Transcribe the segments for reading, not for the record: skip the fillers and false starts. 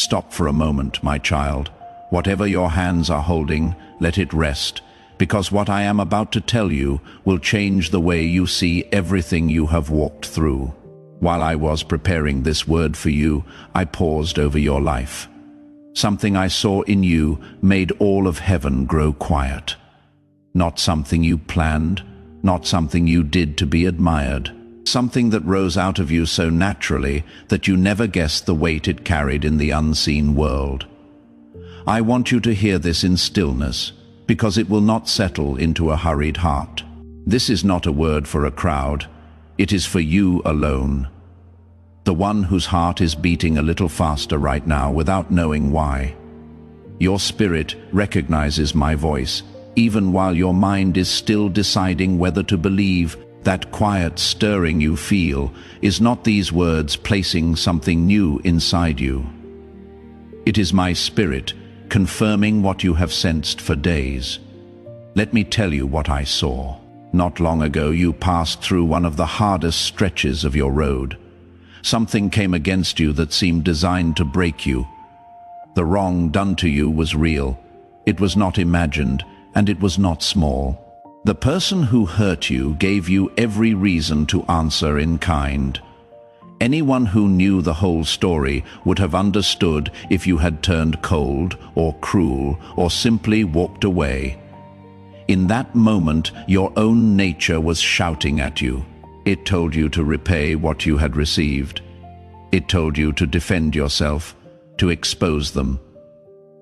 Stop for a moment, my child. Whatever your hands are holding, let it rest, because what I am about to tell you will change the way you see everything you have walked through. While I was preparing this word for you, I paused over your life. Something I saw in you made all of heaven grow quiet. Not something you planned, not something you did to be admired. Something that rose out of you so naturally that you never guessed the weight it carried in the unseen world. I want you to hear this in stillness, because it will not settle into a hurried heart. This is not a word for a crowd. It is for you alone. The one whose heart is beating a little faster right now without knowing why. Your spirit recognizes my voice, even while your mind is still deciding whether to believe. That quiet stirring you feel is not these words placing something new inside you. It is my spirit confirming what you have sensed for days. Let me tell you what I saw. Not long ago you passed through one of the hardest stretches of your road. Something came against you that seemed designed to break you. The wrong done to you was real. It was not imagined, and it was not small. The person who hurt you gave you every reason to answer in kind. Anyone who knew the whole story would have understood if you had turned cold or cruel or simply walked away. In that moment, your own nature was shouting at you. It told you to repay what you had received. It told you to defend yourself, to expose them,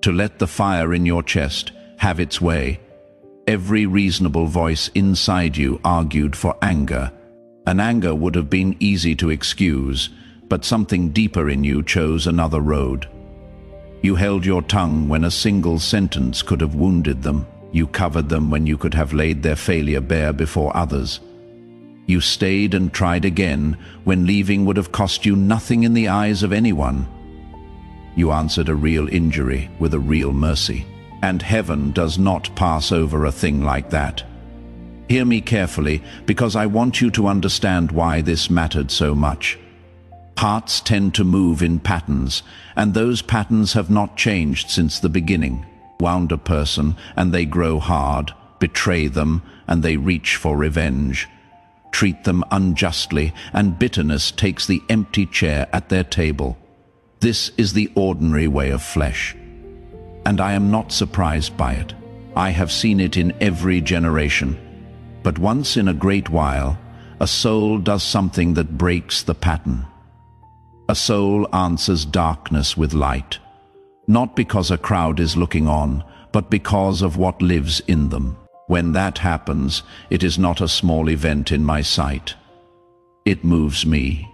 to let the fire in your chest have its way. Every reasonable voice inside you argued for anger. An anger would have been easy to excuse, but something deeper in you chose another road. You held your tongue when a single sentence could have wounded them. You covered them when you could have laid their failure bare before others. You stayed and tried again when leaving would have cost you nothing in the eyes of anyone. You answered a real injury with a real mercy. And heaven does not pass over a thing like that. Hear me carefully, because I want you to understand why this mattered so much. Hearts tend to move in patterns, and those patterns have not changed since the beginning. Wound a person, and they grow hard. Betray them, and they reach for revenge. Treat them unjustly, and bitterness takes the empty chair at their table. This is the ordinary way of flesh. And I am not surprised by it. I have seen it in every generation. But once in a great while, a soul does something that breaks the pattern. A soul answers darkness with light, not because a crowd is looking on, but because of what lives in them. When that happens, it is not a small event in my sight. It moves me.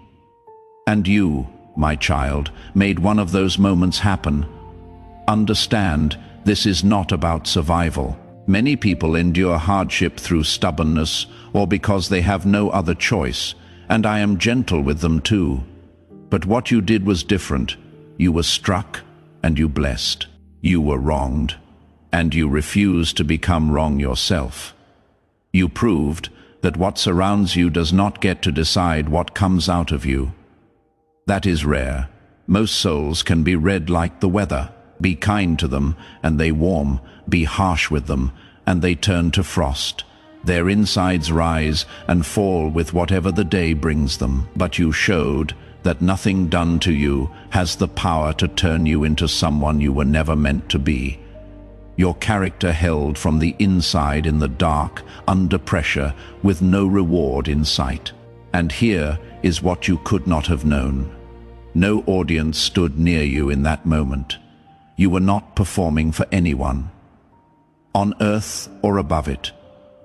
And you, my child, made one of those moments happen. Understand, this is not about survival. Many people endure hardship through stubbornness or because they have no other choice, and I am gentle with them too. But what you did was different. You were struck, and you blessed. You were wronged, and you refused to become wrong yourself. You proved that what surrounds you does not get to decide what comes out of you. That is rare. Most souls can be read like the weather. Be kind to them, and they warm. Be harsh with them, and they turn to frost. Their insides rise and fall with whatever the day brings them. But you showed that nothing done to you has the power to turn you into someone you were never meant to be. Your character held from the inside in the dark, under pressure, with no reward in sight. And here is what you could not have known. No audience stood near you in that moment. You were not performing for anyone, on earth or above it.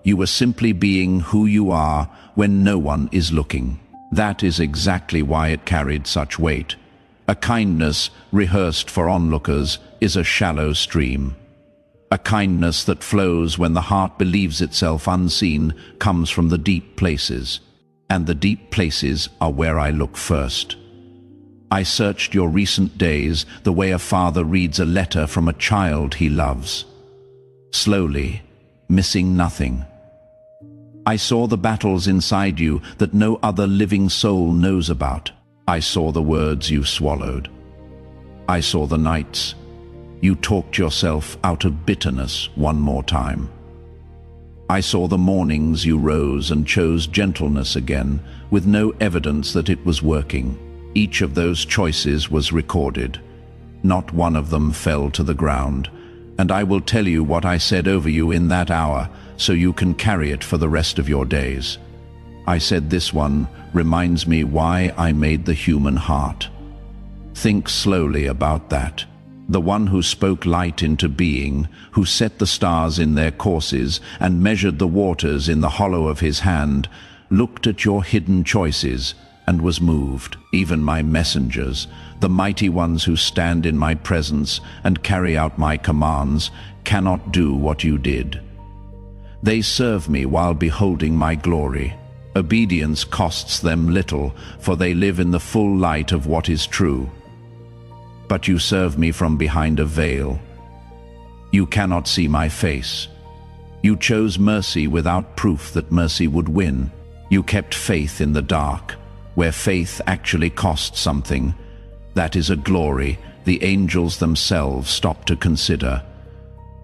You were simply being who you are when no one is looking. That is exactly why it carried such weight. A kindness rehearsed for onlookers is a shallow stream. A kindness that flows when the heart believes itself unseen comes from the deep places. And the deep places are where I look first. I searched your recent days the way a father reads a letter from a child he loves. Slowly, missing nothing. I saw the battles inside you that no other living soul knows about. I saw the words you swallowed. I saw the nights. You talked yourself out of bitterness one more time. I saw the mornings you rose and chose gentleness again, with no evidence that it was working. Each of those choices was recorded. Not one of them fell to the ground, and I will tell you what I said over you in that hour, so you can carry it for the rest of your days. I said this one reminds me why I made the human heart. Think slowly about that. The one who spoke light into being, who set the stars in their courses and measured the waters in the hollow of his hand, looked at your hidden choices and was moved. Even my messengers, the mighty ones who stand in my presence and carry out my commands, cannot do what you did. They serve me while beholding my glory. Obedience costs them little, for they live in the full light of what is true. But you serve me from behind a veil. You cannot see my face. You chose mercy without proof that mercy would win. You kept faith in the dark, where faith actually cost something. That is a glory the angels themselves stop to consider.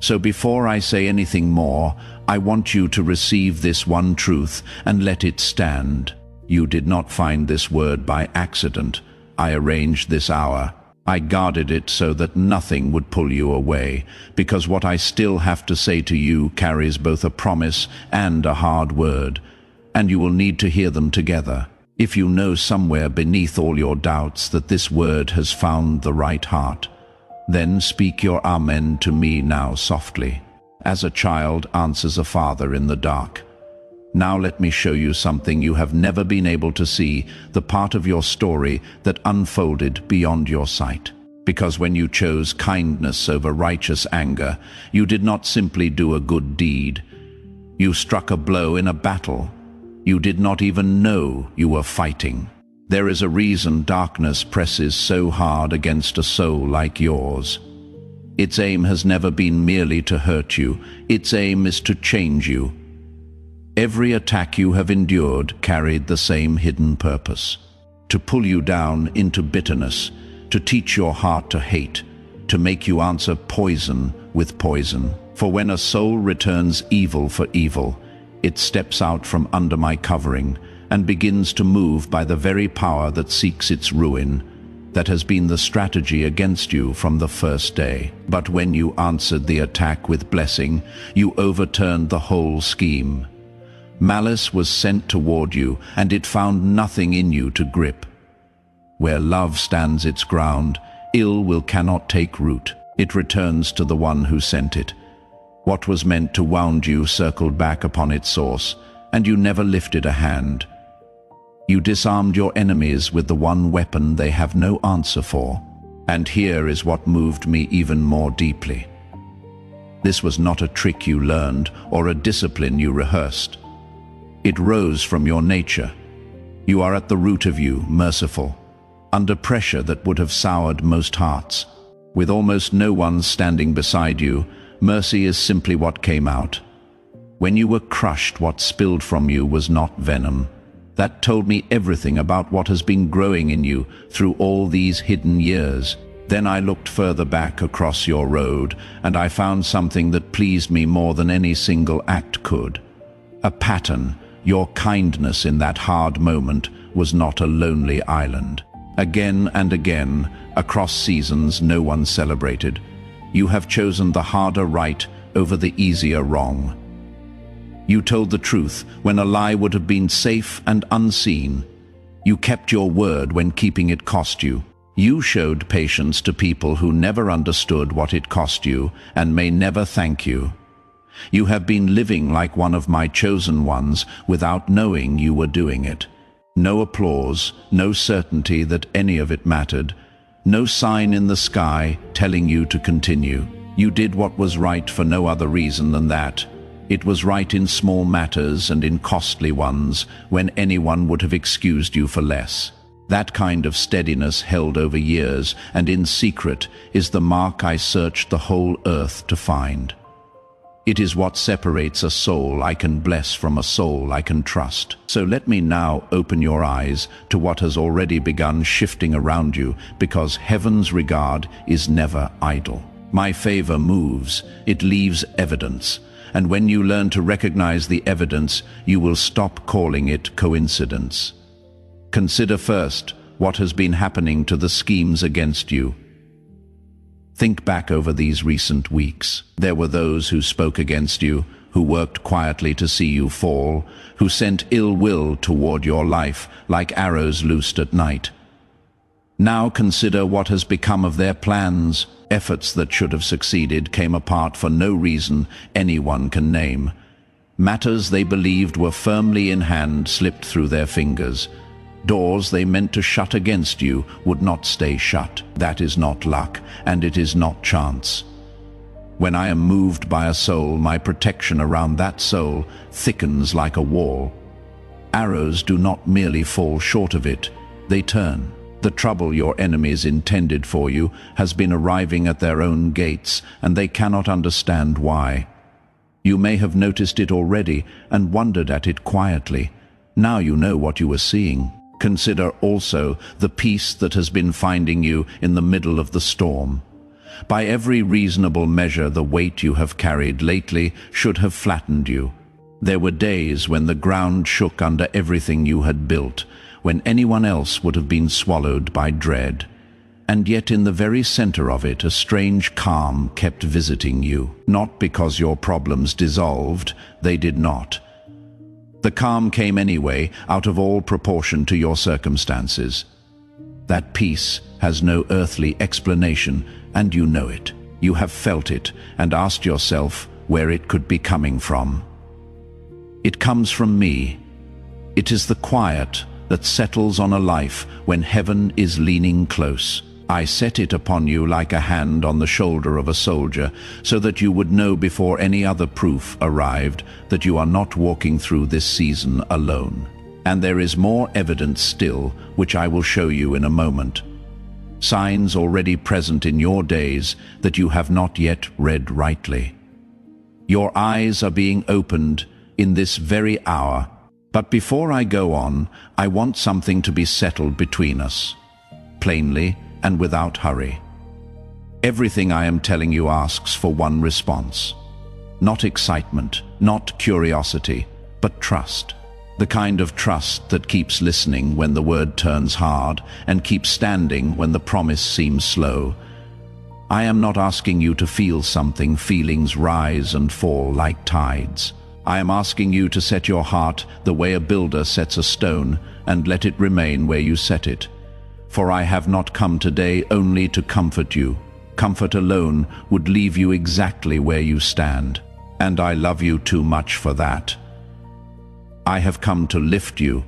So before I say anything more, I want you to receive this one truth and let it stand. You did not find this word by accident. I arranged this hour. I guarded it so that nothing would pull you away, because what I still have to say to you carries both a promise and a hard word, and you will need to hear them together. If you know somewhere beneath all your doubts that this word has found the right heart, then speak your Amen to me now softly, as a child answers a father in the dark. Now let me show you something you have never been able to see, the part of your story that unfolded beyond your sight. Because when you chose kindness over righteous anger, you did not simply do a good deed. You struck a blow in a battle. You did not even know you were fighting. There is a reason darkness presses so hard against a soul like yours. Its aim has never been merely to hurt you. Its aim is to change you. Every attack you have endured carried the same hidden purpose: to pull you down into bitterness, to teach your heart to hate, to make you answer poison with poison. For when a soul returns evil for evil, it steps out from under my covering and begins to move by the very power that seeks its ruin, that has been the strategy against you from the first day. But when you answered the attack with blessing, you overturned the whole scheme. Malice was sent toward you, and it found nothing in you to grip. Where love stands its ground, ill will cannot take root. It returns to the one who sent it. What was meant to wound you circled back upon its source, and you never lifted a hand. You disarmed your enemies with the one weapon they have no answer for. And here is what moved me even more deeply. This was not a trick you learned or a discipline you rehearsed. It rose from your nature. You are at the root of you, merciful, under pressure that would have soured most hearts. With almost no one standing beside you, mercy is simply what came out. When you were crushed, what spilled from you was not venom. That told me everything about what has been growing in you through all these hidden years. Then I looked further back across your road, and I found something that pleased me more than any single act could. A pattern. Your kindness in that hard moment was not a lonely island. Again and again, across seasons no one celebrated, you have chosen the harder right over the easier wrong. You told the truth when a lie would have been safe and unseen. You kept your word when keeping it cost you. You showed patience to people who never understood what it cost you and may never thank you. You have been living like one of my chosen ones without knowing you were doing it. No applause, no certainty that any of it mattered, no sign in the sky telling you to continue. You did what was right for no other reason than that. It was right in small matters and in costly ones when anyone would have excused you for less. That kind of steadiness held over years and in secret is the mark I searched the whole earth to find. It is what separates a soul I can bless from a soul I can trust. So let me now open your eyes to what has already begun shifting around you, because heaven's regard is never idle. My favor moves, it leaves evidence, and when you learn to recognize the evidence, you will stop calling it coincidence. Consider first what has been happening to the schemes against you. Think back over these recent weeks. There were those who spoke against you, who worked quietly to see you fall, who sent ill will toward your life like arrows loosed at night. Now consider what has become of their plans. Efforts that should have succeeded came apart for no reason anyone can name. Matters they believed were firmly in hand slipped through their fingers. Doors they meant to shut against you would not stay shut. That is not luck, and it is not chance. When I am moved by a soul, my protection around that soul thickens like a wall. Arrows do not merely fall short of it, they turn. The trouble your enemies intended for you has been arriving at their own gates, and they cannot understand why. You may have noticed it already and wondered at it quietly. Now you know what you were seeing. Consider also the peace that has been finding you in the middle of the storm. By every reasonable measure, the weight you have carried lately should have flattened you. There were days when the ground shook under everything you had built, when anyone else would have been swallowed by dread. And yet in the very center of it, a strange calm kept visiting you. Not because your problems dissolved, they did not. The calm came anyway, out of all proportion to your circumstances. That peace has no earthly explanation, and you know it. You have felt it and asked yourself where it could be coming from. It comes from me. It is the quiet that settles on a life when heaven is leaning close. I set it upon you like a hand on the shoulder of a soldier, so that you would know before any other proof arrived that you are not walking through this season alone. And there is more evidence still, which I will show you in a moment. Signs already present in your days that you have not yet read rightly. Your eyes are being opened in this very hour. But before I go on, I want something to be settled between us, plainly and without hurry. Everything I am telling you asks for one response. Not excitement, not curiosity, but trust. The kind of trust that keeps listening when the word turns hard and keeps standing when the promise seems slow. I am not asking you to feel something. Feelings rise and fall like tides. I am asking you to set your heart the way a builder sets a stone and let it remain where you set it. For I have not come today only to comfort you. Comfort alone would leave you exactly where you stand, and I love you too much for that. I have come to lift you,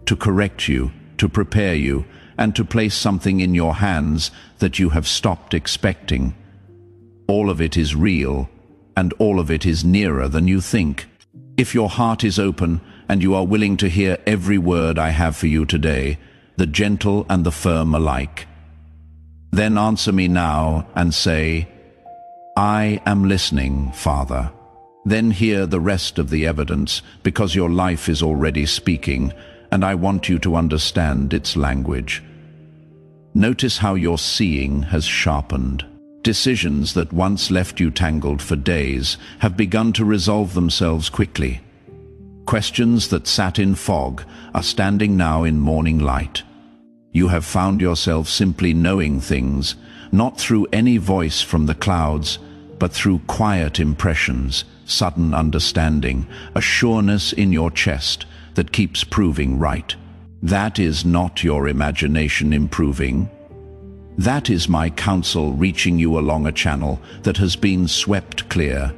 to correct you, to prepare you, and to place something in your hands that you have stopped expecting. All of it is real, and all of it is nearer than you think. If your heart is open and you are willing to hear every word I have for you today, the gentle and the firm alike, then answer me now and say, I am listening, Father. Then hear the rest of the evidence, because your life is already speaking, and I want you to understand its language. Notice how your seeing has sharpened. Decisions that once left you tangled for days have begun to resolve themselves quickly. Questions that sat in fog are standing now in morning light. You have found yourself simply knowing things, not through any voice from the clouds, but through quiet impressions, sudden understanding, a sureness in your chest that keeps proving right. That is not your imagination improving. That is my counsel reaching you along a channel that has been swept clear.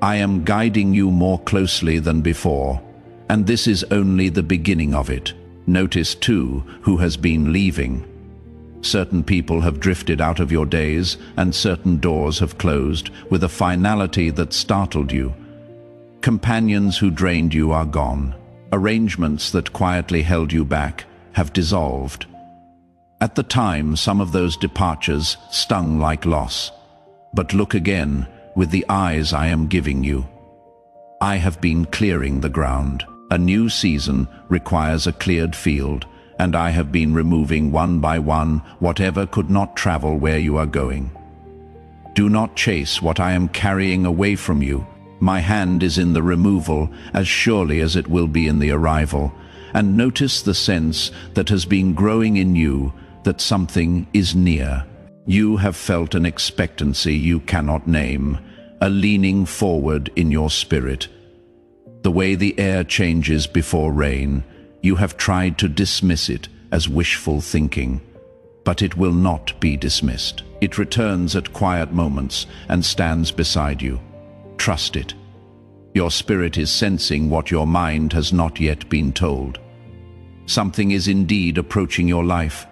I am guiding you more closely than before, and this is only the beginning of it. Notice, too, who has been leaving. Certain people have drifted out of your days, and certain doors have closed with a finality that startled you. Companions who drained you are gone. Arrangements that quietly held you back have dissolved. At the time, some of those departures stung like loss. But look again, with the eyes I am giving you. I have been clearing the ground. A new season requires a cleared field, and I have been removing one by one whatever could not travel where you are going. Do not chase what I am carrying away from you. My hand is in the removal as surely as it will be in the arrival, and notice the sense that has been growing in you that something is near. You have felt an expectancy you cannot name, a leaning forward in your spirit. The way the air changes before rain, you have tried to dismiss it as wishful thinking, but it will not be dismissed. It returns at quiet moments and stands beside you. Trust it. Your spirit is sensing what your mind has not yet been told. Something is indeed approaching your life,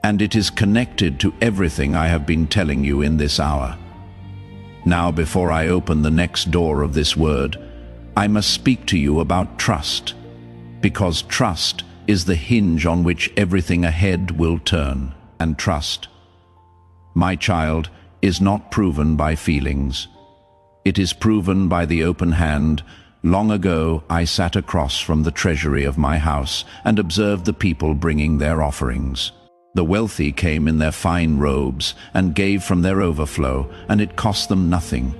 and it is connected to everything I have been telling you in this hour. Now, before I open the next door of this word, I must speak to you about trust, because trust is the hinge on which everything ahead will turn. And trust, my child, is not proven by feelings. It is proven by the open hand. Long ago, I sat across from the treasury of my house and observed the people bringing their offerings. The wealthy came in their fine robes and gave from their overflow, and it cost them nothing,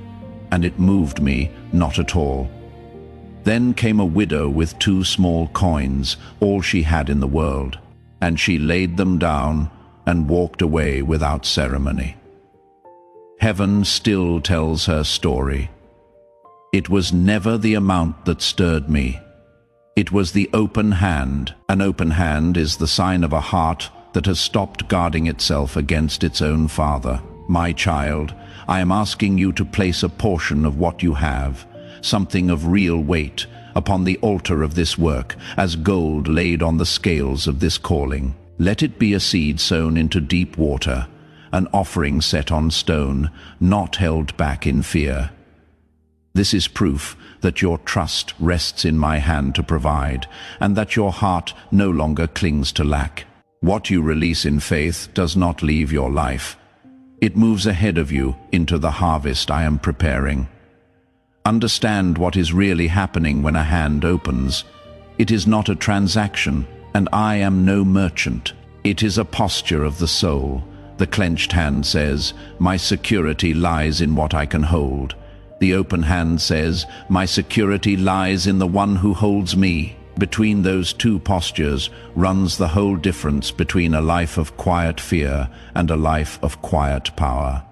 and it moved me not at all. Then came a widow with 2 small coins, all she had in the world, and she laid them down and walked away without ceremony. Heaven still tells her story. It was never the amount that stirred me. It was the open hand. An open hand is the sign of a heart that has stopped guarding itself against its own father. My child, I am asking you to place a portion of what you have, something of real weight, upon the altar of this work, as gold laid on the scales of this calling. Let it be a seed sown into deep water, an offering set on stone, not held back in fear. This is proof that your trust rests in my hand to provide, and that your heart no longer clings to lack. What you release in faith does not leave your life. It moves ahead of you into the harvest I am preparing. Understand what is really happening when a hand opens. It is not a transaction, and I am no merchant. It is a posture of the soul. The clenched hand says, my security lies in what I can hold. The open hand says, my security lies in the one who holds me. Between those 2 postures runs the whole difference between a life of quiet fear and a life of quiet power.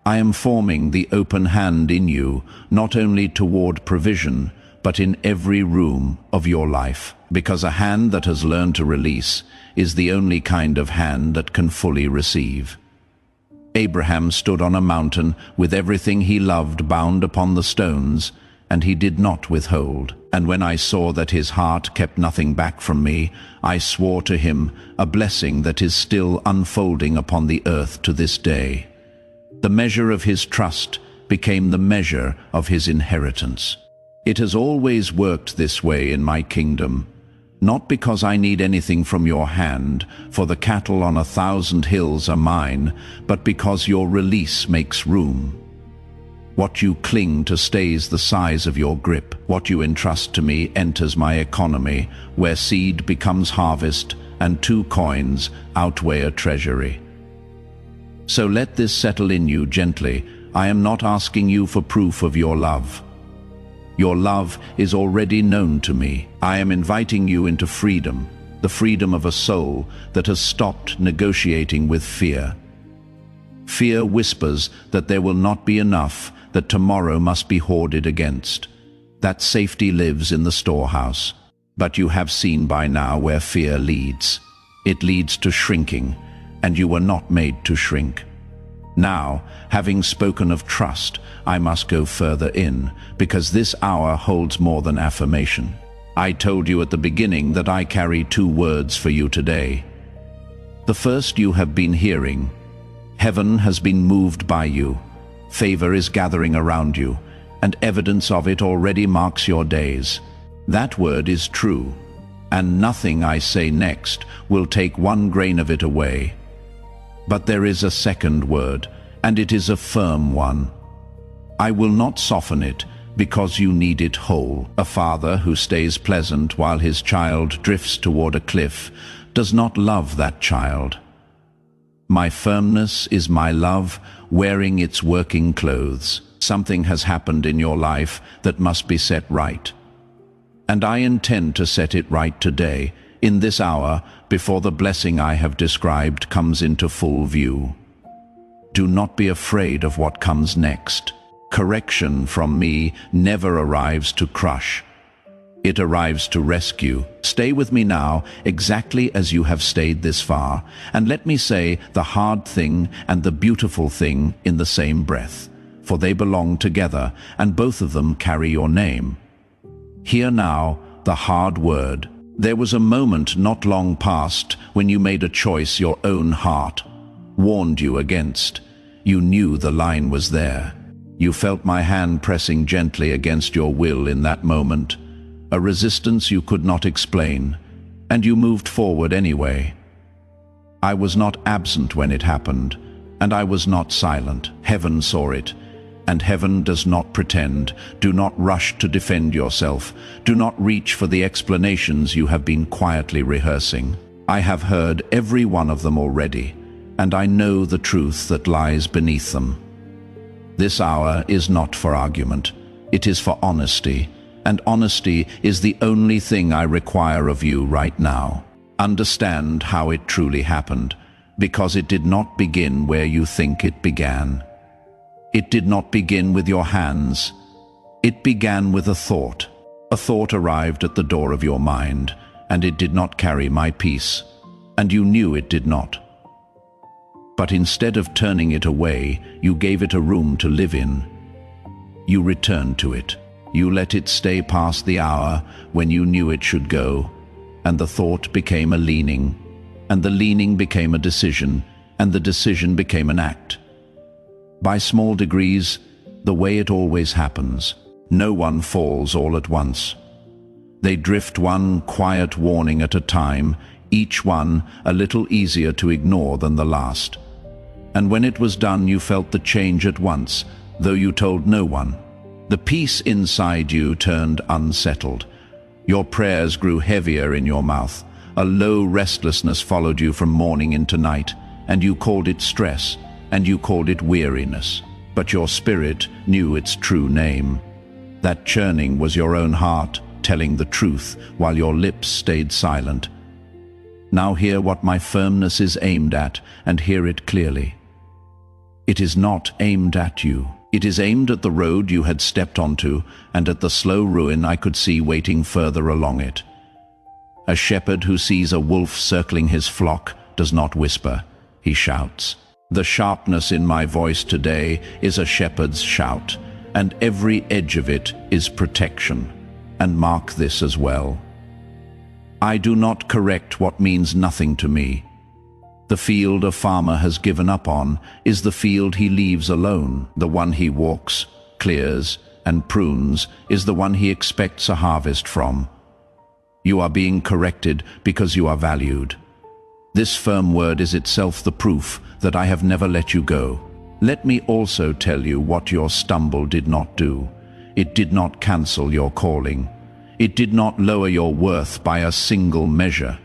I am forming the open hand in you, not only toward provision, but in every room of your life, because a hand that has learned to release is the only kind of hand that can fully receive. Abraham stood on a mountain with everything he loved bound upon the stones, and he did not withhold. And when I saw that his heart kept nothing back from me, I swore to him a blessing that is still unfolding upon the earth to this day. The measure of his trust became the measure of his inheritance. It has always worked this way in my kingdom, not because I need anything from your hand, for the cattle on 1,000 hills are mine, but because your release makes room. What you cling to stays the size of your grip. What you entrust to me enters my economy, where seed becomes harvest and 2 coins outweigh a treasury. So let this settle in you gently. I am not asking you for proof of your love. Your love is already known to me. I am inviting you into freedom, the freedom of a soul that has stopped negotiating with fear. Fear whispers that there will not be enough, that tomorrow must be hoarded against. That safety lives in the storehouse. But you have seen by now where fear leads. It leads to shrinking, and you were not made to shrink. Now, having spoken of trust, I must go further in, because this hour holds more than affirmation. I told you at the beginning that I carry 2 words for you today. The first you have been hearing. Heaven has been moved by you. Favor is gathering around you, and evidence of it already marks your days. That word is true, and nothing I say next will take 1 grain of it away. But there is a second word, and it is a firm one. I will not soften it, because you need it whole. A father who stays pleasant while his child drifts toward a cliff does not love that child. My firmness is my love wearing its working clothes. Something has happened in your life that must be set right. And I intend to set it right today, in this hour, before the blessing I have described comes into full view. Do not be afraid of what comes next. Correction from me never arrives to crush. It arrives to rescue. Stay with me now, exactly as you have stayed this far, and let me say the hard thing and the beautiful thing in the same breath, for they belong together, and both of them carry your name. Hear now the hard word. There was a moment not long past when you made a choice your own heart warned you against. You knew the line was there. You felt my hand pressing gently against your will in that moment, a resistance you could not explain, and you moved forward anyway. I was not absent when it happened, and I was not silent. Heaven saw it, and heaven does not pretend. Do not rush to defend yourself. Do not reach for the explanations you have been quietly rehearsing. I have heard every one of them already, and I know the truth that lies beneath them. This hour is not for argument. It is for honesty, and honesty is the only thing I require of you right now. Understand how it truly happened, because it did not begin where you think it began. It did not begin with your hands. It began with a thought. A thought arrived at the door of your mind, and it did not carry my peace, and you knew it did not. But instead of turning it away, you gave it a room to live in. You returned to it. You let it stay past the hour when you knew it should go, and the thought became a leaning, and the leaning became a decision, and the decision became an act. By small degrees, the way it always happens, no one falls all at once. They drift one quiet warning at a time, each one a little easier to ignore than the last. And when it was done, you felt the change at once, though you told no one. The peace inside you turned unsettled. Your prayers grew heavier in your mouth. A low restlessness followed you from morning into night, and you called it stress, and you called it weariness. But your spirit knew its true name. That churning was your own heart telling the truth while your lips stayed silent. Now hear what my firmness is aimed at, and hear it clearly. It is not aimed at you. It is aimed at the road you had stepped onto, and at the slow ruin I could see waiting further along it. A shepherd who sees a wolf circling his flock does not whisper, he shouts. The sharpness in my voice today is a shepherd's shout, and every edge of it is protection. And mark this as well. I do not correct what means nothing to me. The field a farmer has given up on is the field he leaves alone. The one he walks, clears, and prunes is the one he expects a harvest from. You are being corrected because you are valued. This firm word is itself the proof that I have never let you go. Let me also tell you what your stumble did not do. It did not cancel your calling. It did not lower your worth by a single measure.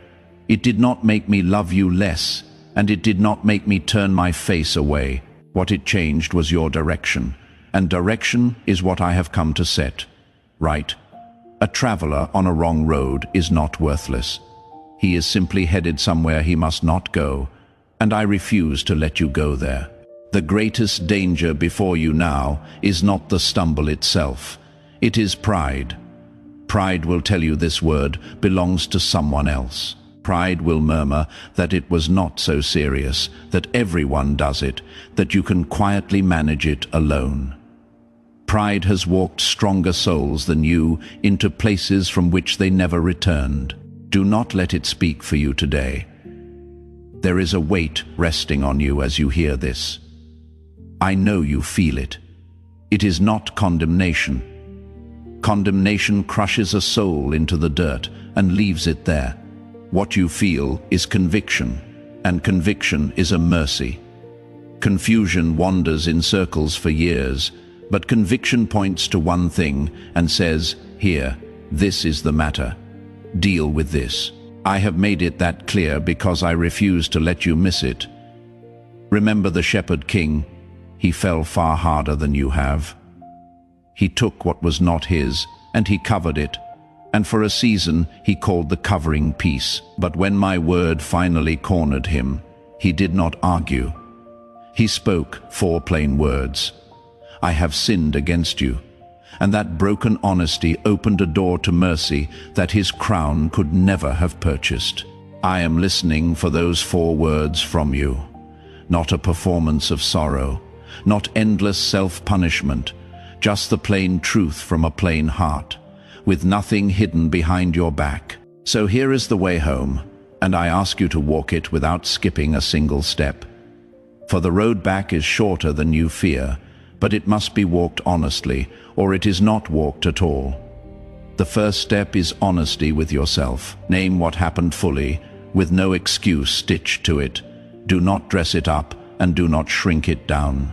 It did not make me love you less, and it did not make me turn my face away. What it changed was your direction, and direction is what I have come to set right. A traveler on a wrong road is not worthless. He is simply headed somewhere he must not go, and I refuse to let you go there. The greatest danger before you now is not the stumble itself. It is pride. Pride will tell you this word belongs to someone else. Pride will murmur that it was not so serious, that everyone does it, that you can quietly manage it alone. Pride has walked stronger souls than you into places from which they never returned. Do not let it speak for you today. There is a weight resting on you as you hear this. I know you feel it. It is not condemnation. Condemnation crushes a soul into the dirt and leaves it there. What you feel is conviction, and conviction is a mercy. Confusion wanders in circles for years, but conviction points to one thing and says, "Here, this is the matter. Deal with this." I have made it that clear because I refuse to let you miss it. Remember the Shepherd King? He fell far harder than you have. He took what was not his, and he covered it, and for a season he called the covering peace. But when my word finally cornered him, he did not argue. He spoke 4 plain words. "I have sinned against you." And that broken honesty opened a door to mercy that his crown could never have purchased. I am listening for those 4 words from you. Not a performance of sorrow, not endless self-punishment, just the plain truth from a plain heart, with nothing hidden behind your back. So here is the way home, and I ask you to walk it without skipping a single step. For the road back is shorter than you fear, but it must be walked honestly, or it is not walked at all. The first step is honesty with yourself. Name what happened fully, with no excuse stitched to it. Do not dress it up, and do not shrink it down.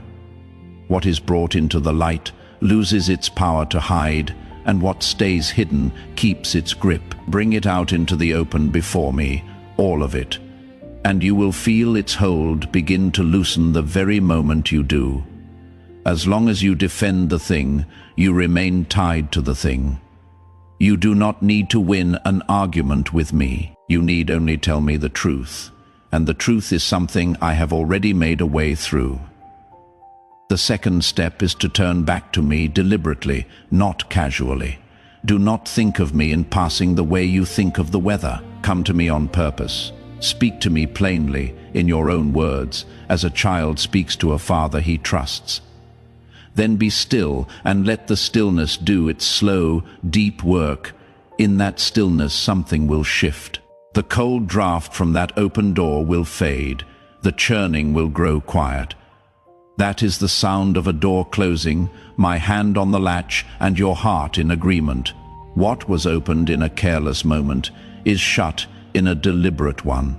What is brought into the light loses its power to hide, and what stays hidden keeps its grip. Bring it out into the open before me, all of it, and you will feel its hold begin to loosen the very moment you do. As long as you defend the thing, you remain tied to the thing. You do not need to win an argument with me. You need only tell me the truth, and the truth is something I have already made a way through. The second step is to turn back to me deliberately, not casually. Do not think of me in passing the way you think of the weather. Come to me on purpose. Speak to me plainly, in your own words, as a child speaks to a father he trusts. Then be still and let the stillness do its slow, deep work. In that stillness something will shift. The cold draft from that open door will fade. The churning will grow quiet. That is the sound of a door closing, my hand on the latch and your heart in agreement. What was opened in a careless moment is shut in a deliberate one.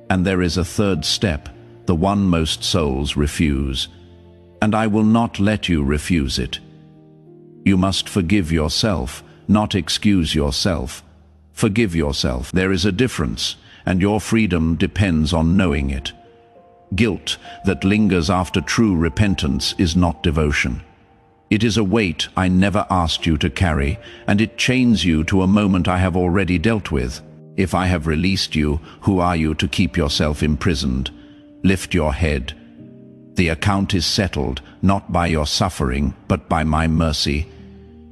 And there is a third step, the one most souls refuse. And I will not let you refuse it. You must forgive yourself, not excuse yourself. Forgive yourself. There is a difference, and your freedom depends on knowing it. Guilt that lingers after true repentance is not devotion. It is a weight I never asked you to carry, and it chains you to a moment I have already dealt with. If I have released you, who are you to keep yourself imprisoned? Lift your head. The account is settled, not by your suffering, but by my mercy.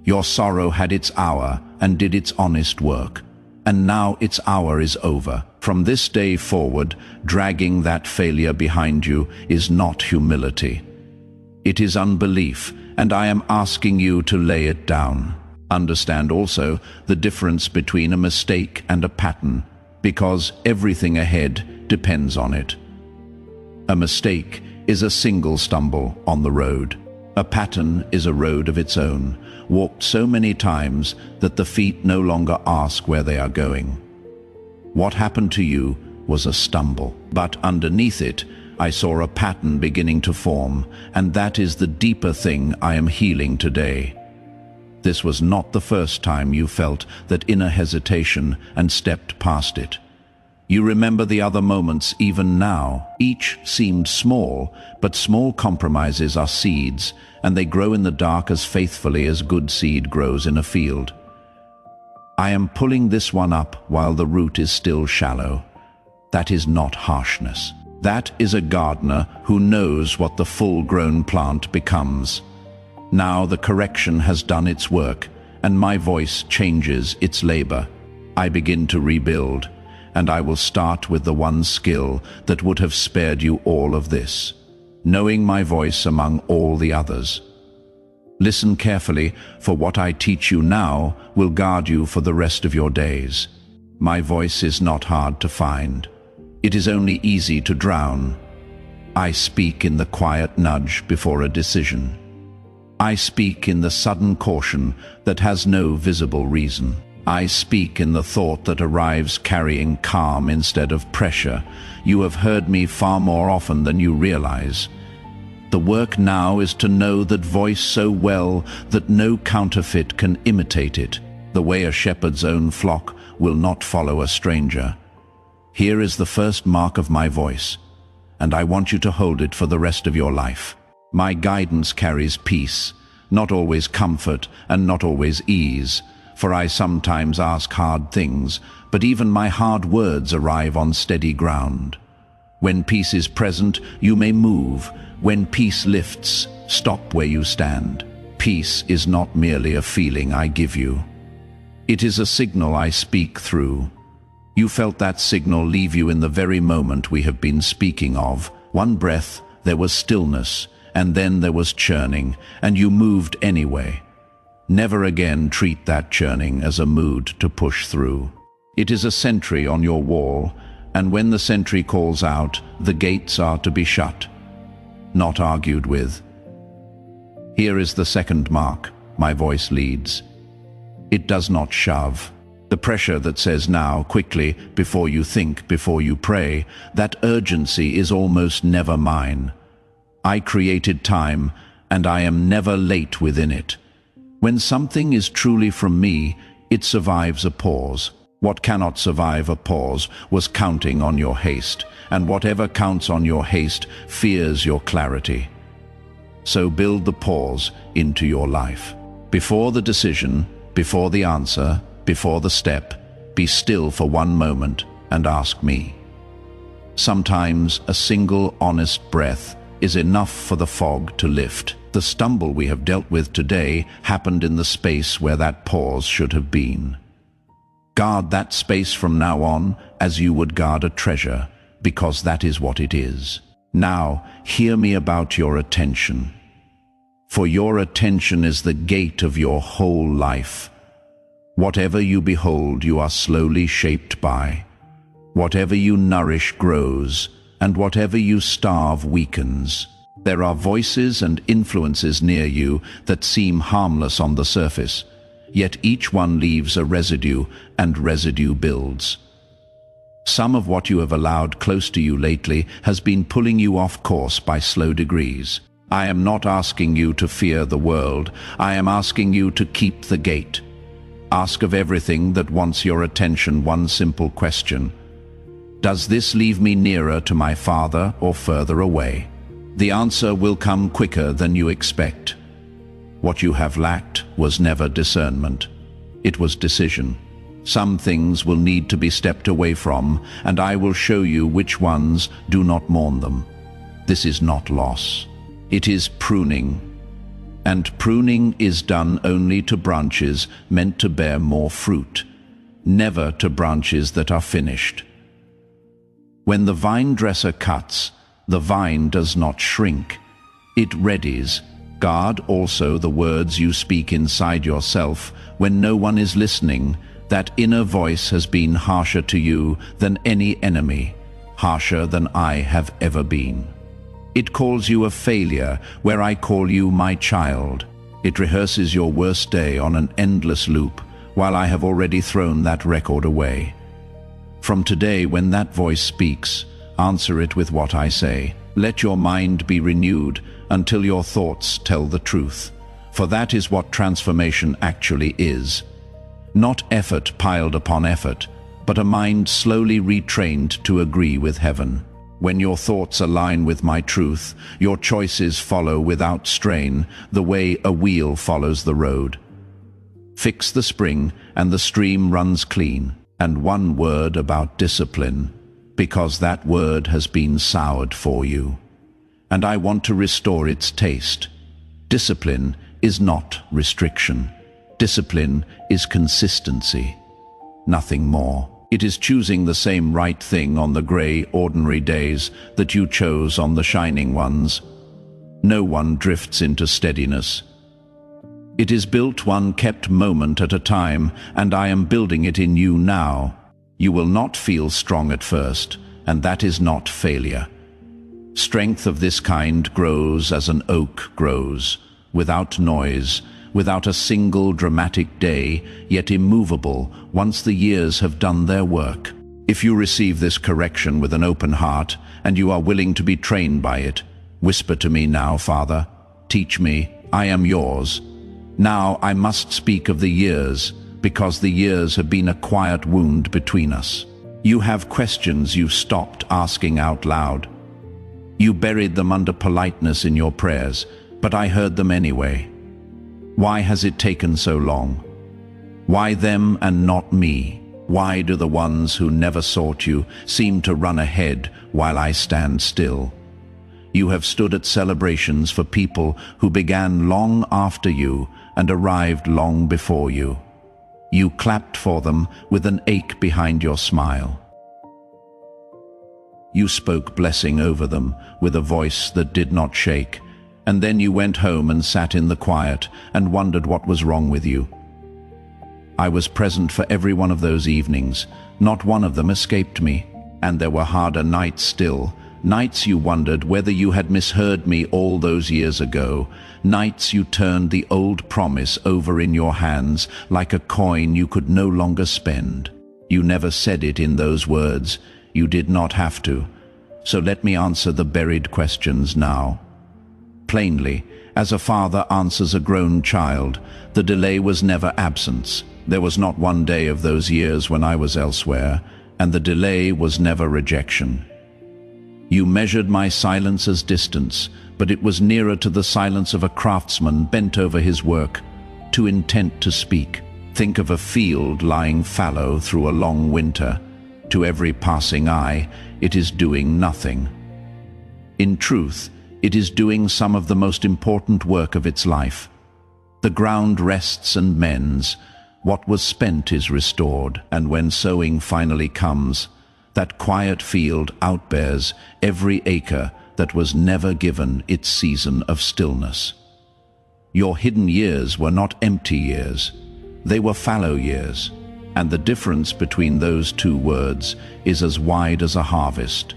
Your sorrow had its hour and did its honest work, and now its hour is over. From this day forward, dragging that failure behind you is not humility. It is unbelief, and I am asking you to lay it down. Understand also the difference between a mistake and a pattern, because everything ahead depends on it. A mistake is a single stumble on the road. A pattern is a road of its own, walked so many times that the feet no longer ask where they are going. What happened to you was a stumble, but underneath it, I saw a pattern beginning to form, and that is the deeper thing I am healing today. This was not the first time you felt that inner hesitation and stepped past it. You remember the other moments even now. Each seemed small, but small compromises are seeds, and they grow in the dark as faithfully as good seed grows in a field. I am pulling this one up while the root is still shallow. That is not harshness. That is a gardener who knows what the full-grown plant becomes. Now the correction has done its work, and my voice changes its labor. I begin to rebuild, and I will start with the one skill that would have spared you all of this, knowing my voice among all the others. Listen carefully, for what I teach you now will guard you for the rest of your days. My voice is not hard to find. It is only easy to drown. I speak in the quiet nudge before a decision. I speak in the sudden caution that has no visible reason. I speak in the thought that arrives carrying calm instead of pressure. You have heard me far more often than you realize. The work now is to know that voice so well that no counterfeit can imitate it. The way a shepherd's own flock will not follow a stranger. Here is the first mark of my voice, and I want you to hold it for the rest of your life. My guidance carries peace, not always comfort and not always ease, for I sometimes ask hard things, but even my hard words arrive on steady ground. When peace is present, you may move. When peace lifts, stop where you stand. Peace is not merely a feeling I give you. It is a signal I speak through. You felt that signal leave you in the very moment we have been speaking of. One breath, there was stillness, and then there was churning, and you moved anyway. Never again treat that churning as a mood to push through. It is a sentry on your wall, and when the sentry calls out, the gates are to be shut, not argued with. Here is the second mark, my voice leads. It does not shove. The pressure that says now, quickly, before you think, before you pray, that urgency is almost never mine. I created time, and I am never late within it. When something is truly from me, it survives a pause. What cannot survive a pause was counting on your haste, and whatever counts on your haste fears your clarity. So build the pause into your life. Before the decision, before the answer, before the step, be still for one moment and ask me. Sometimes a single honest breath is enough for the fog to lift. The stumble we have dealt with today happened in the space where that pause should have been. Guard that space from now on as you would guard a treasure, because that is what it is. Now, hear me about your attention. For your attention is the gate of your whole life. Whatever you behold, you are slowly shaped by. Whatever you nourish grows, and whatever you starve weakens. There are voices and influences near you that seem harmless on the surface, yet each one leaves a residue, and residue builds. Some of what you have allowed close to you lately has been pulling you off course by slow degrees. I am not asking you to fear the world. I am asking you to keep the gate. Ask of everything that wants your attention one simple question. Does this leave me nearer to my Father or further away? The answer will come quicker than you expect. What you have lacked was never discernment. It was decision. Some things will need to be stepped away from, and I will show you which ones. Do not mourn them. This is not loss. It is pruning. And pruning is done only to branches meant to bear more fruit, never to branches that are finished. When the vine dresser cuts, the vine does not shrink. It readies. Guard also the words you speak inside yourself when no one is listening. That inner voice has been harsher to you than any enemy, harsher than I have ever been. It calls you a failure where I call you my child. It rehearses your worst day on an endless loop while I have already thrown that record away. From today, when that voice speaks, answer it with what I say. Let your mind be renewed until your thoughts tell the truth, for that is what transformation actually is. Not effort piled upon effort, but a mind slowly retrained to agree with heaven. When your thoughts align with my truth, your choices follow without strain, the way a wheel follows the road. Fix the spring, and the stream runs clean. And one word about discipline, because that word has been soured for you. And I want to restore its taste. Discipline is not restriction. Discipline is consistency, nothing more. It is choosing the same right thing on the gray, ordinary days that you chose on the shining ones. No one drifts into steadiness. It is built one kept moment at a time, and I am building it in you now. You will not feel strong at first, and that is not failure. Strength of this kind grows as an oak grows, without noise, without a single dramatic day, yet immovable once the years have done their work. If you receive this correction with an open heart, and you are willing to be trained by it, Whisper to me now, Father. Teach me, I am yours. Now I must speak of the years, because the years have been a quiet wound between us. You have questions you stopped asking out loud. You buried them under politeness in your prayers, but I heard them anyway. Why has it taken so long? Why them and not me? Why do the ones who never sought you seem to run ahead while I stand still? You have stood at celebrations for people who began long after you and arrived long before you. You clapped for them with an ache behind your smile. You spoke blessing over them with a voice that did not shake, and then you went home and sat in the quiet and wondered what was wrong with you. I was present for every one of those evenings. Not one of them escaped me, and there were harder nights still. Nights you wondered whether you had misheard me all those years ago. Nights you turned the old promise over in your hands like a coin you could no longer spend. You never said it in those words. You did not have to. So let me answer the buried questions now. Plainly, as a father answers a grown child, the delay was never absence. There was not one day of those years when I was elsewhere, and the delay was never rejection. You measured my silence as distance, but it was nearer to the silence of a craftsman bent over his work, too intent to speak. Think of a field lying fallow through a long winter. To every passing eye, it is doing nothing. In truth, it is doing some of the most important work of its life. The ground rests and mends. What was spent is restored, and when sowing finally comes, that quiet field outbears every acre that was never given its season of stillness. Your hidden years were not empty years. They were fallow years, and the difference between those two words is as wide as a harvest.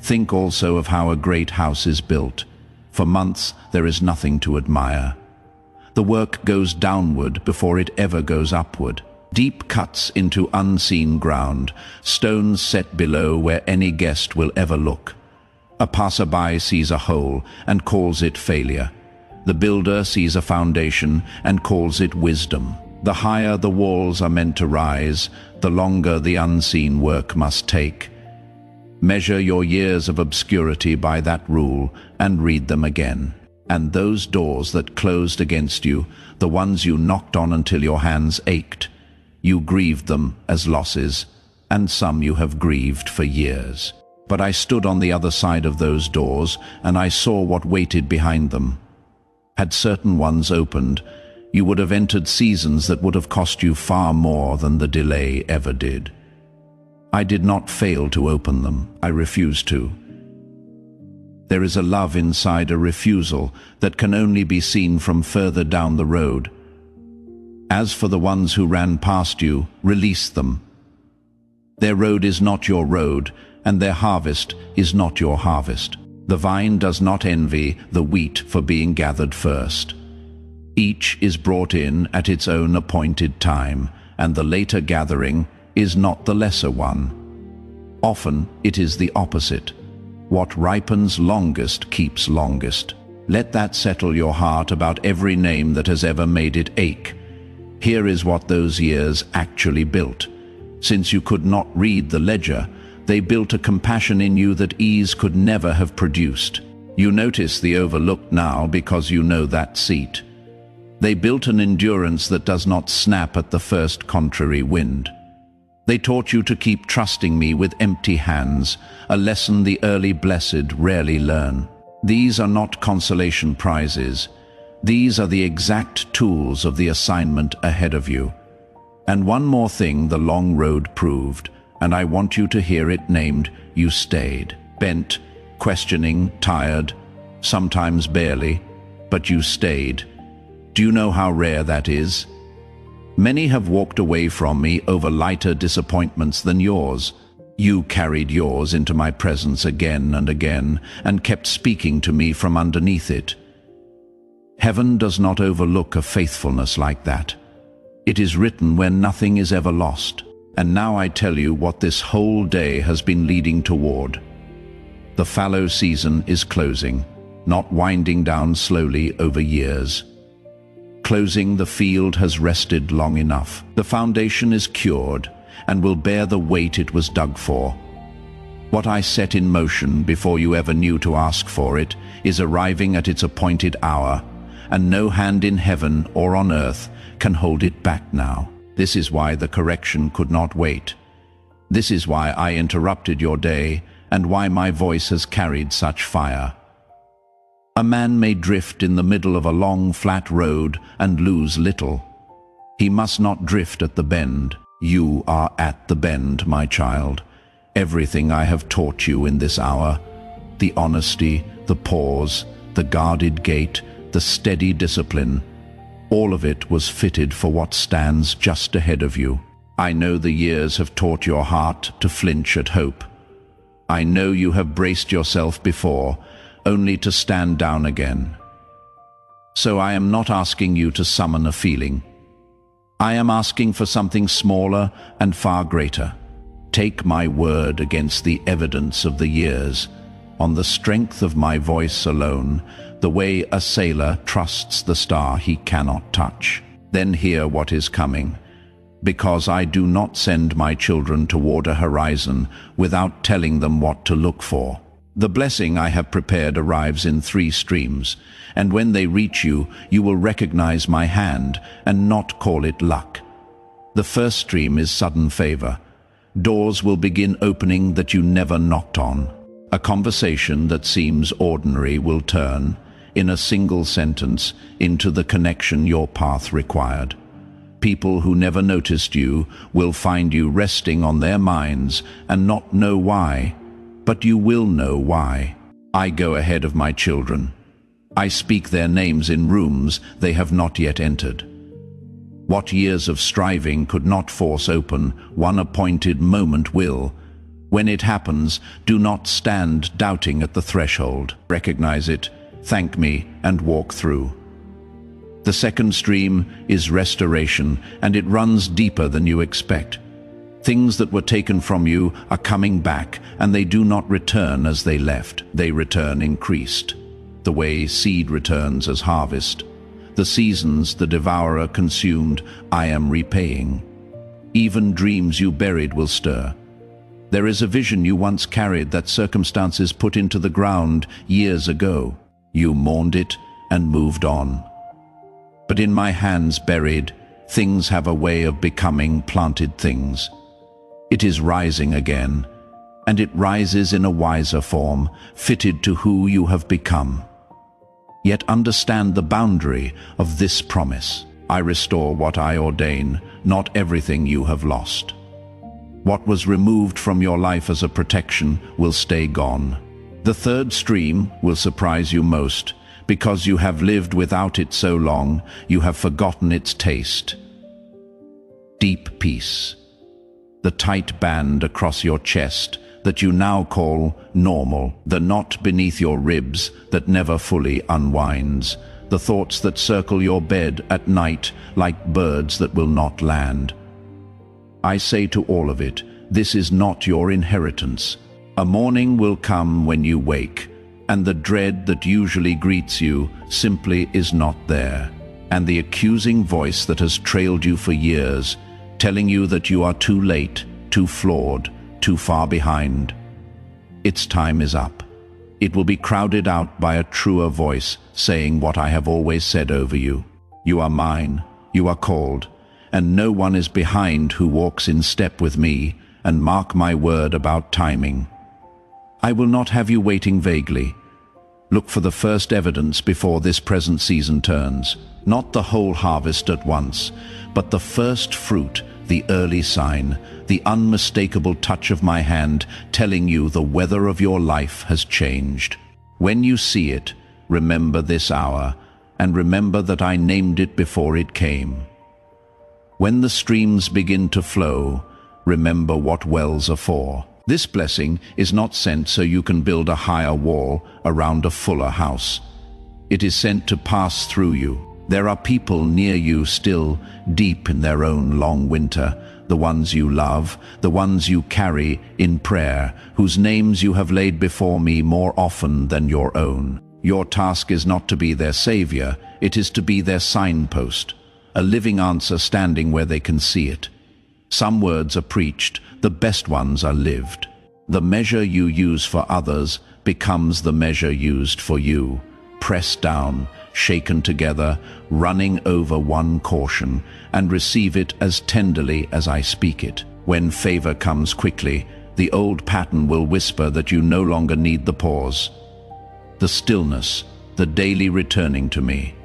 Think also of how a great house is built. For months there is nothing to admire. The work goes downward before it ever goes upward. Deep cuts into unseen ground, stones set below where any guest will ever look. A passerby sees a hole and calls it failure. The builder sees a foundation and calls it wisdom. The higher the walls are meant to rise, the longer the unseen work must take. Measure your years of obscurity by that rule and read them again. And those doors that closed against you, the ones you knocked on until your hands ached, you grieved them as losses, and some you have grieved for years. But I stood on the other side of those doors, and I saw what waited behind them. Had certain ones opened, you would have entered seasons that would have cost you far more than the delay ever did. I did not fail to open them. I refused to. There is a love inside a refusal that can only be seen from further down the road. As for the ones who ran past you, release them. Their road is not your road, and their harvest is not your harvest. The vine does not envy the wheat for being gathered first. Each is brought in at its own appointed time, and the later gathering is not the lesser one. Often it is the opposite. What ripens longest keeps longest. Let that settle your heart about every name that has ever made it ache. Here is what those years actually built. Since you could not read the ledger, they built a compassion in you that ease could never have produced. You notice the overlooked now because you know that seat. They built an endurance that does not snap at the first contrary wind. They taught you to keep trusting me with empty hands, a lesson the early blessed rarely learn. These are not consolation prizes. These are the exact tools of the assignment ahead of you. And one more thing the long road proved, and I want you to hear it named, you stayed. Bent, questioning, tired, sometimes barely, but you stayed. Do you know how rare that is? Many have walked away from me over lighter disappointments than yours. You carried yours into my presence again and again, and kept speaking to me from underneath it. Heaven does not overlook a faithfulness like that. It is written where nothing is ever lost. And now I tell you what this whole day has been leading toward. The fallow season is closing. not winding down slowly over years. Closing the field has rested long enough. The foundation is cured and will bear the weight it was dug for. What I set in motion before you ever knew to ask for it is arriving at its appointed hour, and no hand in heaven or on earth can hold it back now. This is why the correction could not wait. This is why I interrupted your day, and why my voice has carried such fire. A man may drift in the middle of a long, flat road and lose little. He must not drift at the bend. You are at the bend, my child. Everything I have taught you in this hour, the honesty, the pause, the guarded gait, the steady discipline, all of it was fitted for what stands just ahead of you. I know the years have taught your heart to flinch at hope. I know you have braced yourself before, only to stand down again. So I am not asking you to summon a feeling. I am asking for something smaller and far greater. Take my word against the evidence of the years, on the strength of my voice alone, the way a sailor trusts the star he cannot touch. Then hear what is coming, because I do not send my children toward a horizon without telling them what to look for. The blessing I have prepared arrives in 3 streams, and when they reach you, you will recognize my hand and not call it luck. The first stream is sudden favor. Doors will begin opening that you never knocked on. A conversation that seems ordinary will turn, in a single sentence, into the connection your path required. People who never noticed you will find you resting on their minds and not know why, but you will know why. I go ahead of my children. I speak their names in rooms they have not yet entered. What years of striving could not force open, one appointed moment will. When it happens, do not stand doubting at the threshold. Recognize it, thank me, and walk through. The second stream is restoration, and it runs deeper than you expect. Things that were taken from you are coming back, and they do not return as they left. They return increased, the way seed returns as harvest. The seasons the devourer consumed, I am repaying. Even dreams you buried will stir. There is a vision you once carried that circumstances put into the ground years ago. You mourned it and moved on. But in my hands buried, things have a way of becoming planted things. It is rising again, and it rises in a wiser form, fitted to who you have become. Yet understand the boundary of this promise. I restore what I ordain, not everything you have lost. What was removed from your life as a protection will stay gone. The third stream will surprise you most. Because you have lived without it so long, you have forgotten its taste. Deep peace. The tight band across your chest that you now call normal. The knot beneath your ribs that never fully unwinds. The thoughts that circle your bed at night like birds that will not land. I say to all of it, this is not your inheritance. A morning will come when you wake, and the dread that usually greets you simply is not there. And the accusing voice that has trailed you for years, telling you that you are too late, too flawed, too far behind. Its time is up. It will be crowded out by a truer voice saying what I have always said over you. You are mine, you are called, and no one is behind who walks in step with me, and mark my word about timing. I will not have you waiting vaguely. Look for the first evidence before this present season turns. Not the whole harvest at once, but the first fruit, the early sign, the unmistakable touch of my hand telling you the weather of your life has changed. When you see it, remember this hour, and remember that I named it before it came. When the streams begin to flow, remember what wells are for. This blessing is not sent so you can build a higher wall around a fuller house. It is sent to pass through you. There are people near you still, deep in their own long winter, the ones you love, the ones you carry in prayer, whose names you have laid before me more often than your own. Your task is not to be their savior, it is to be their signpost, a living answer standing where they can see it. Some words are preached, the best ones are lived. The measure you use for others becomes the measure used for you. Pressed down, shaken together, running over one caution, and receive it as tenderly as I speak it. When favor comes quickly, the old pattern will whisper that you no longer need the pause. The stillness, the daily returning to me.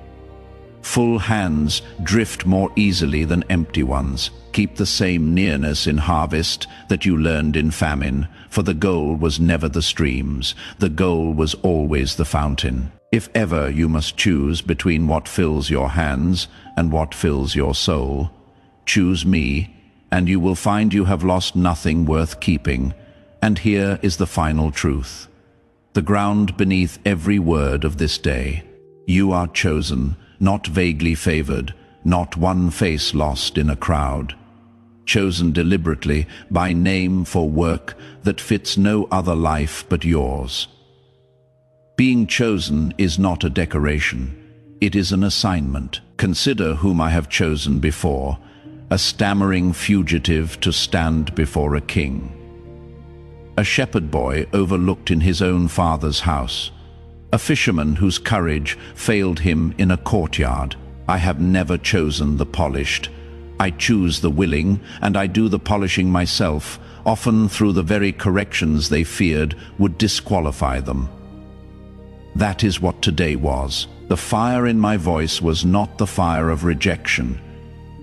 Full hands drift more easily than empty ones. Keep the same nearness in harvest that you learned in famine, for the goal was never the streams, the goal was always the fountain. If ever you must choose between what fills your hands and what fills your soul, choose me, and you will find you have lost nothing worth keeping. And here is the final truth. The ground beneath every word of this day. You are chosen, not vaguely favored, not one face lost in a crowd. Chosen deliberately, by name for work that fits no other life but yours. Being chosen is not a decoration. It is an assignment. Consider whom I have chosen before, a stammering fugitive to stand before a king. A shepherd boy overlooked in his own father's house. A fisherman whose courage failed him in a courtyard. I have never chosen the polished. I choose the willing, and I do the polishing myself, often through the very corrections they feared would disqualify them. That is what today was. The fire in my voice was not the fire of rejection.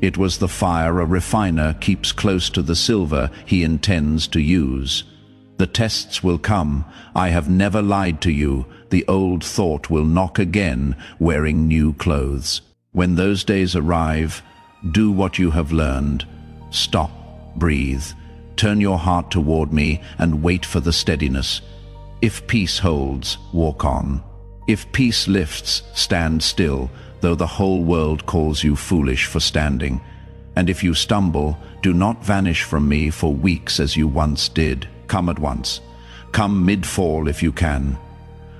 It was the fire a refiner keeps close to the silver he intends to use. The tests will come. I have never lied to you. The old thought will knock again, wearing new clothes. When those days arrive, do what you have learned. Stop, breathe, turn your heart toward me and wait for the steadiness. If peace holds, walk on. If peace lifts, stand still, though the whole world calls you foolish for standing. And if you stumble, do not vanish from me for weeks as you once did. Come at once. Come mid-fall if you can.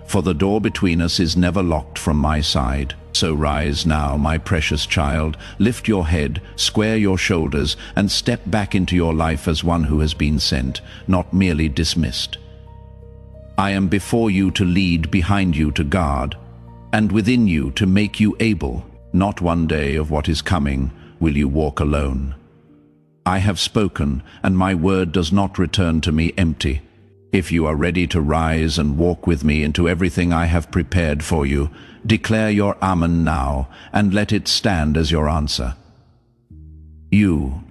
For the door between us is never locked from my side. So rise now, my precious child, lift your head, square your shoulders, and step back into your life as one who has been sent, not merely dismissed. I am before you to lead, behind you to guard, and within you to make you able. Not one day of what is coming will you walk alone. I have spoken, and my word does not return to me empty. If you are ready to rise and walk with me into everything I have prepared for you, declare your Amen now, and let it stand as your answer. You,